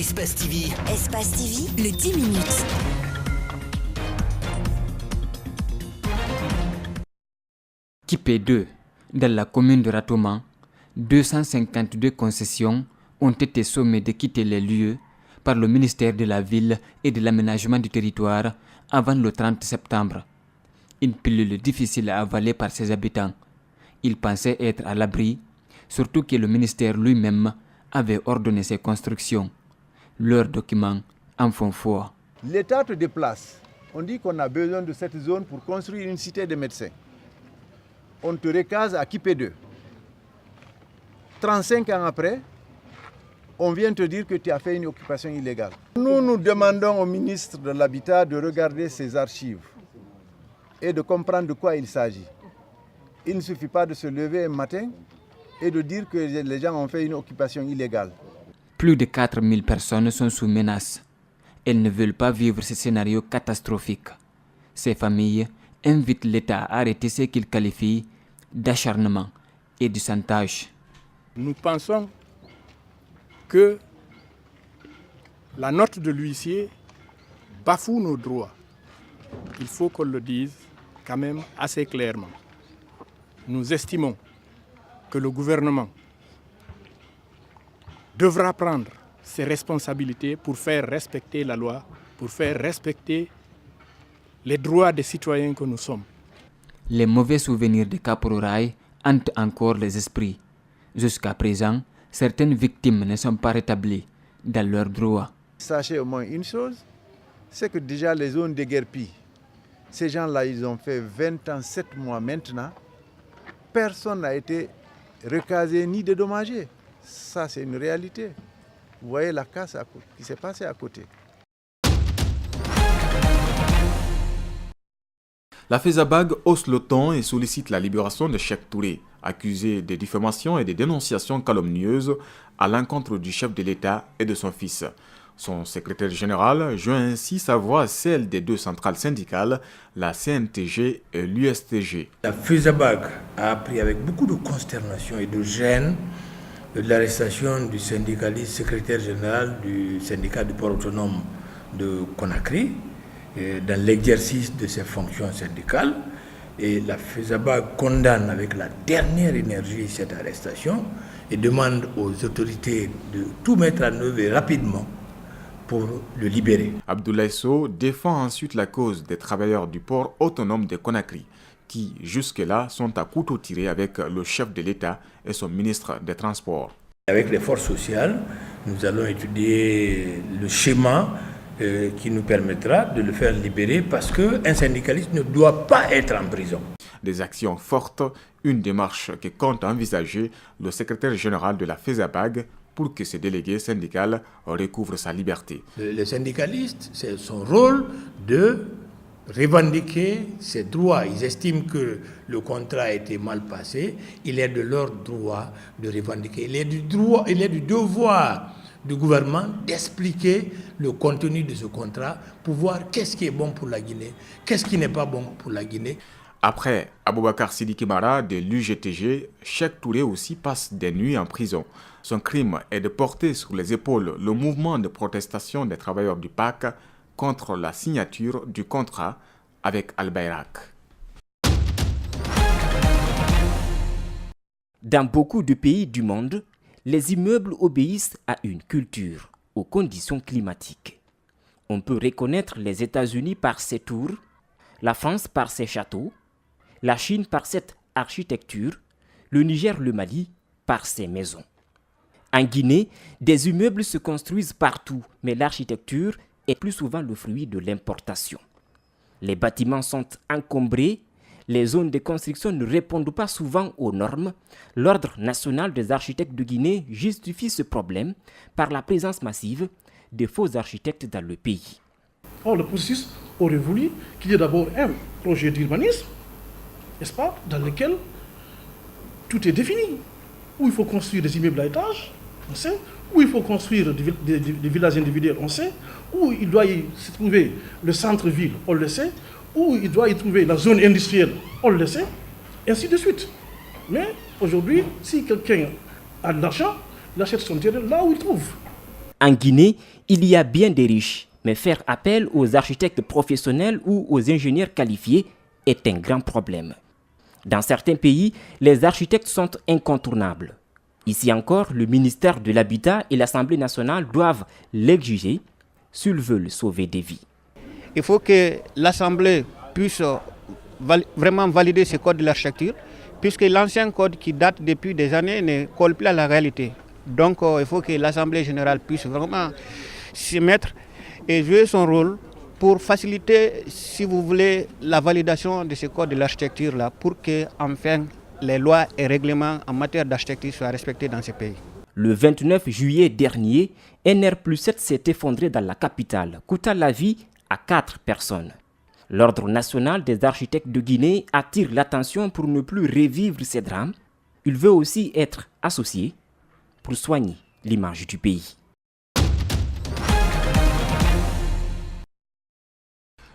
Espace TV. Espace TV, le 10 minutes. Kipé 2, dans la commune de Ratoman, 252 concessions ont été sommées de quitter les lieux par le ministère de la Ville et de l'Aménagement du Territoire avant le 30 septembre. Une pilule difficile à avaler par ses habitants. Ils pensaient être à l'abri, surtout que le ministère lui-même avait ordonné ces constructions. Leurs documents en font foi. L'État te déplace. On dit qu'on a besoin de cette zone pour construire une cité de médecins. On te recase à Kipé 2. 35 ans après, on vient te dire que tu as fait une occupation illégale. Nous demandons au ministre de l'Habitat de regarder ses archives et de comprendre de quoi il s'agit. Il ne suffit pas de se lever un matin et de dire que les gens ont fait une occupation illégale. Plus de 4000 personnes sont sous menace. Elles ne veulent pas vivre ce scénario catastrophique. Ces familles invitent l'État à arrêter ce qu'ils qualifient d'acharnement et de chantage. Nous pensons que la note de l'huissier bafoue nos droits. Il faut qu'on le dise quand même assez clairement. Nous estimons que le gouvernement devra prendre ses responsabilités pour faire respecter la loi, pour faire respecter les droits des citoyens que nous sommes. Les mauvais souvenirs de Kapuroraï hantent encore les esprits. Jusqu'à présent, certaines victimes ne sont pas rétablies dans leurs droits. Sachez au moins une chose, c'est que déjà les zones déguerpies, ces gens-là, ils ont fait 20 ans, 7 mois maintenant. Personne n'a été recasé ni dédommagé. Ça, c'est une réalité. Vous voyez la casse qui s'est passée à côté. La FESABAG hausse le ton et sollicite la libération de Cheikh Touré, accusé de diffamation et de dénonciations calomnieuses à l'encontre du chef de l'État et de son fils. Son secrétaire général joint ainsi sa voix à celle des deux centrales syndicales, la CNTG et l'USTG. La FESABAG a appris avec beaucoup de consternation et de gêne l'arrestation du syndicaliste secrétaire général du syndicat du port autonome de Conakry dans l'exercice de ses fonctions syndicales. Et la FESABAG condamne avec la dernière énergie cette arrestation et demande aux autorités de tout mettre en œuvre rapidement pour le libérer. Abdoulaye Sow défend ensuite la cause des travailleurs du port autonome de Conakry, qui jusque-là sont à couteau tiré avec le chef de l'État et son ministre des Transports. Avec les forces sociales, nous allons étudier le schéma qui nous permettra de le faire libérer parce qu'un syndicaliste ne doit pas être en prison. Des actions fortes, une démarche que compte envisager le secrétaire général de la FESABAG pour que ce délégué syndical recouvre sa liberté. Le syndicaliste, c'est son rôle de revendiquer ses droits. Ils estiment que le contrat a été mal passé. Il est de leur droit de revendiquer. Il est du devoir du gouvernement d'expliquer le contenu de ce contrat pour voir qu'est-ce qui est bon pour la Guinée, qu'est-ce qui n'est pas bon pour la Guinée. Après Aboubakar Sidiki Mara de l'UGTG, Cheikh Touré aussi passe des nuits en prison. Son crime est de porter sur les épaules le mouvement de protestation des travailleurs du PAC contre la signature du contrat avec Al-Bayrak. Dans beaucoup de pays du monde, les immeubles obéissent à une culture, aux conditions climatiques. On peut reconnaître les États-Unis par ses tours, la France par ses châteaux, la Chine par cette architecture, le Niger, le Mali par ses maisons. En Guinée, des immeubles se construisent partout, mais l'architecture est plus souvent le fruit de l'importation. Les bâtiments sont encombrés, les zones de construction ne répondent pas souvent aux normes. L'Ordre national des architectes de Guinée justifie ce problème par la présence massive de faux architectes dans le pays. Or, le processus aurait voulu qu'il y ait d'abord un projet d'urbanisme, n'est-ce pas, dans lequel tout est défini, où il faut construire des immeubles à étages, on sait, où il faut construire des villages individuels, on sait, où il doit y se trouver le centre-ville, on le sait, où il doit y trouver la zone industrielle, on le sait, et ainsi de suite. Mais aujourd'hui, si quelqu'un a de l'argent, il achète son terrain là où il trouve. En Guinée, il y a bien des riches, mais faire appel aux architectes professionnels ou aux ingénieurs qualifiés est un grand problème. Dans certains pays, les architectes sont incontournables. Ici encore, le ministère de l'Habitat et l'Assemblée nationale doivent l'exiger s'ils veulent sauver des vies. Il faut que l'Assemblée puisse vraiment valider ce code de l'architecture, puisque l'ancien code qui date depuis des années ne colle plus à la réalité. Donc il faut que l'Assemblée générale puisse vraiment s'y mettre et jouer son rôle pour faciliter, si vous voulez, la validation de ce code de l'architecture-là, pour que, enfin, les lois et règlements en matière d'architecture soient respectés dans ce pays. Le 29 juillet dernier, un R+7 s'est effondré dans la capitale, coûtant la vie à 4 personnes. L'Ordre national des architectes de Guinée attire l'attention pour ne plus revivre ces drames. Il veut aussi être associé pour soigner l'image du pays.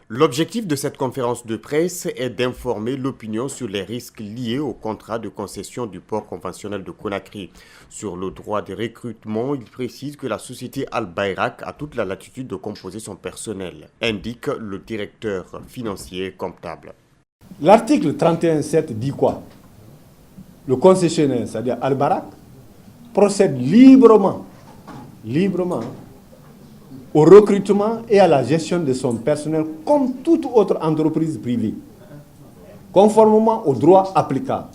L'objectif de cette conférence de presse est d'informer l'opinion sur les risques liés au contrat de concession du port conventionnel de Conakry. Sur le droit de recrutement, il précise que la société Al Bayrak a toute la latitude de composer son personnel, indique le directeur financier et comptable. L'article 31.7 dit quoi? Le concessionnaire, c'est-à-dire Al Bayrak, procède librement au recrutement et à la gestion de son personnel comme toute autre entreprise privée, conformément aux droits applicables,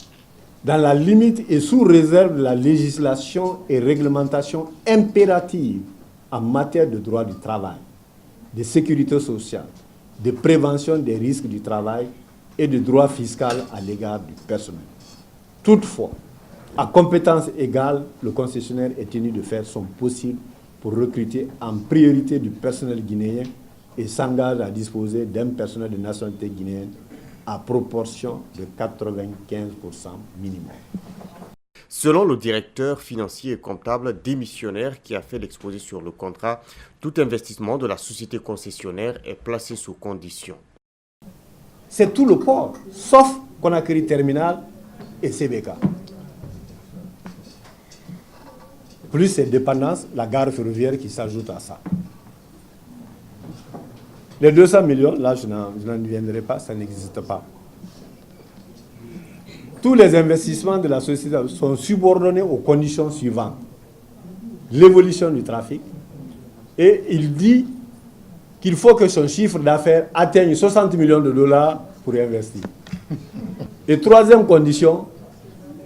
dans la limite et sous réserve de la législation et réglementation impérative en matière de droit du travail, de sécurité sociale, de prévention des risques du travail et de droit fiscal à l'égard du personnel. Toutefois, à compétence égale, le concessionnaire est tenu de faire son possible pour recruter en priorité du personnel guinéen et s'engage à disposer d'un personnel de nationalité guinéenne à proportion de 95% minimum. Selon le directeur financier et comptable démissionnaire qui a fait l'exposé sur le contrat, tout investissement de la société concessionnaire est placé sous condition. C'est tout le port, sauf Conakry Terminal et CBK. Plus ses dépendances, la gare ferroviaire qui s'ajoute à ça. Les 200 millions, là je n'en viendrai pas, ça n'existe pas. Tous les investissements de la société sont subordonnés aux conditions suivantes. L'évolution du trafic, et il dit qu'il faut que son chiffre d'affaires atteigne 60 millions de dollars pour investir. Et troisième condition,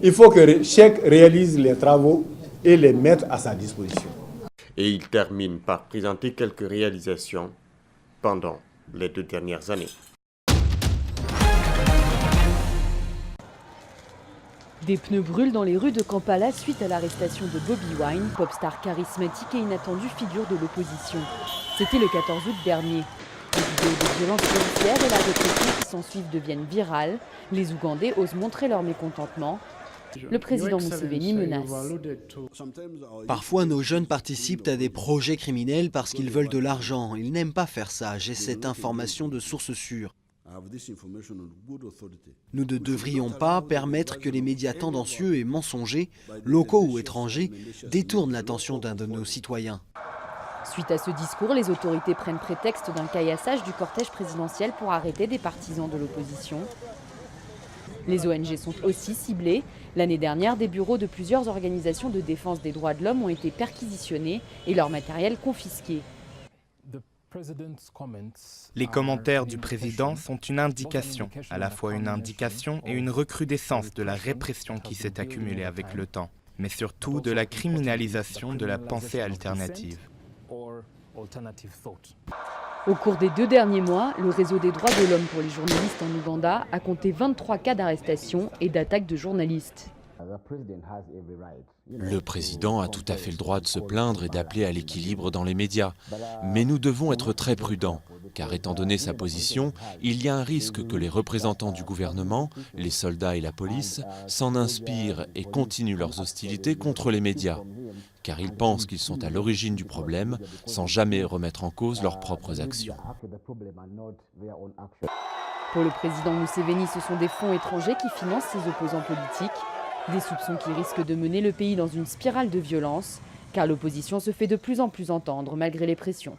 il faut que Cheikh réalise les travaux et les mettre à sa disposition. Et il termine par présenter quelques réalisations pendant les 2 dernières années. Des pneus brûlent dans les rues de Kampala suite à l'arrestation de Bobi Wine, pop star charismatique et inattendue figure de l'opposition. C'était le 14 août dernier. Les vidéos de violences policières et la répression qui s'ensuivent deviennent virales. Les Ougandais osent montrer leur mécontentement. Le président Museveni menace. Parfois, nos jeunes participent à des projets criminels parce qu'ils veulent de l'argent. Ils n'aiment pas faire ça. J'ai cette information de source sûre. Nous ne devrions pas permettre que les médias tendancieux et mensongers, locaux ou étrangers, détournent l'attention d'un de nos citoyens. Suite à ce discours, les autorités prennent prétexte d'un caillassage du cortège présidentiel pour arrêter des partisans de l'opposition. Les ONG sont aussi ciblées. L'année dernière, des bureaux de plusieurs organisations de défense des droits de l'homme ont été perquisitionnés et leur matériel confisqué. Les commentaires du président sont une indication, à la fois une indication et une recrudescence de la répression qui s'est accumulée avec le temps, mais surtout de la criminalisation de la pensée alternative. Au cours des 2 derniers mois, le réseau des droits de l'homme pour les journalistes en Ouganda a compté 23 cas d'arrestation et d'attaque de journalistes. Le président a tout à fait le droit de se plaindre et d'appeler à l'équilibre dans les médias. Mais nous devons être très prudents, car étant donné sa position, il y a un risque que les représentants du gouvernement, les soldats et la police, s'en inspirent et continuent leurs hostilités contre les médias, car ils pensent qu'ils sont à l'origine du problème, sans jamais remettre en cause leurs propres actions. Pour le président Museveni, ce sont des fonds étrangers qui financent ses opposants politiques. Des soupçons qui risquent de mener le pays dans une spirale de violence. car l'opposition se fait de plus en plus entendre malgré les pressions.